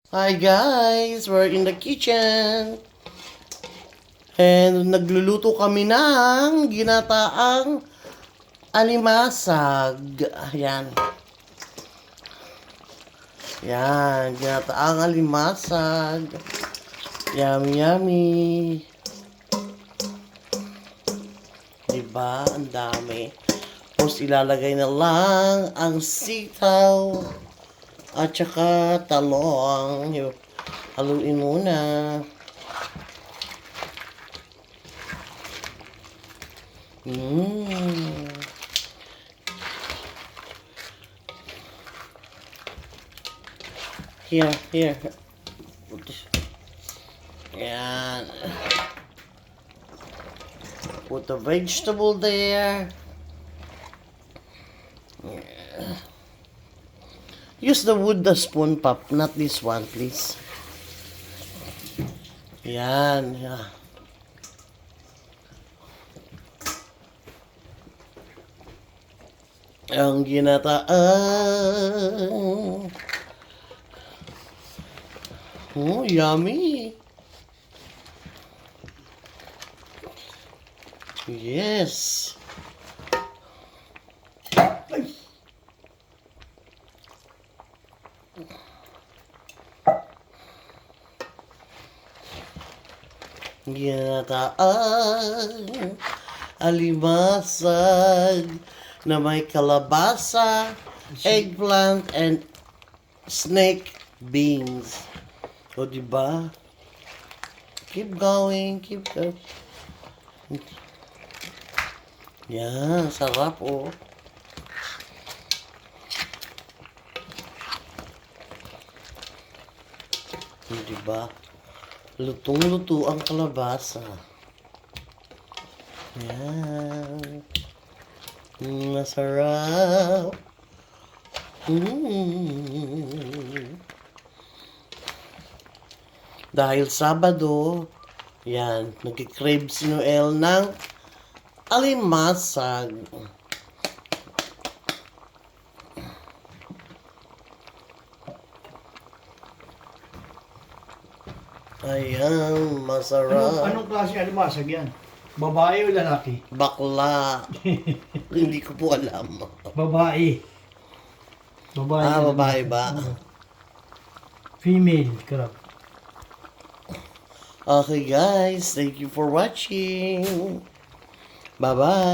Hi guys, we're in the kitchen. And nagluluto kami ng ginataang alimasag. Ayan. Yan, ginataang alimasag. Yummy, yummy. Diba? Ang dami. Tapos ilalagay na lang ang sitaw at saka talong. Haluin muna. Here. Yan. Put the vegetable there. Use the wooden spoon, Pop, not this one, please. Yan. Ang ginataan. Oh, yummy. Yes. Ginataan, alimasag na may kalabasa, eggplant, and snake beans. O, diba? Keep going. Yan, sarap, oh. Diba? Lutong-luto ang kalabasa. Yan. Masarap. Dahil Sabado, yan, nagkikrave si Noel ng alimasag. Ayan, masarap. Anong klase alimasag yan? Babae o lalaki? Bakla. Hindi ko po alam. Babae. Babae. Babae ba? Female crab. Okay guys, thank you for watching. Bye-bye.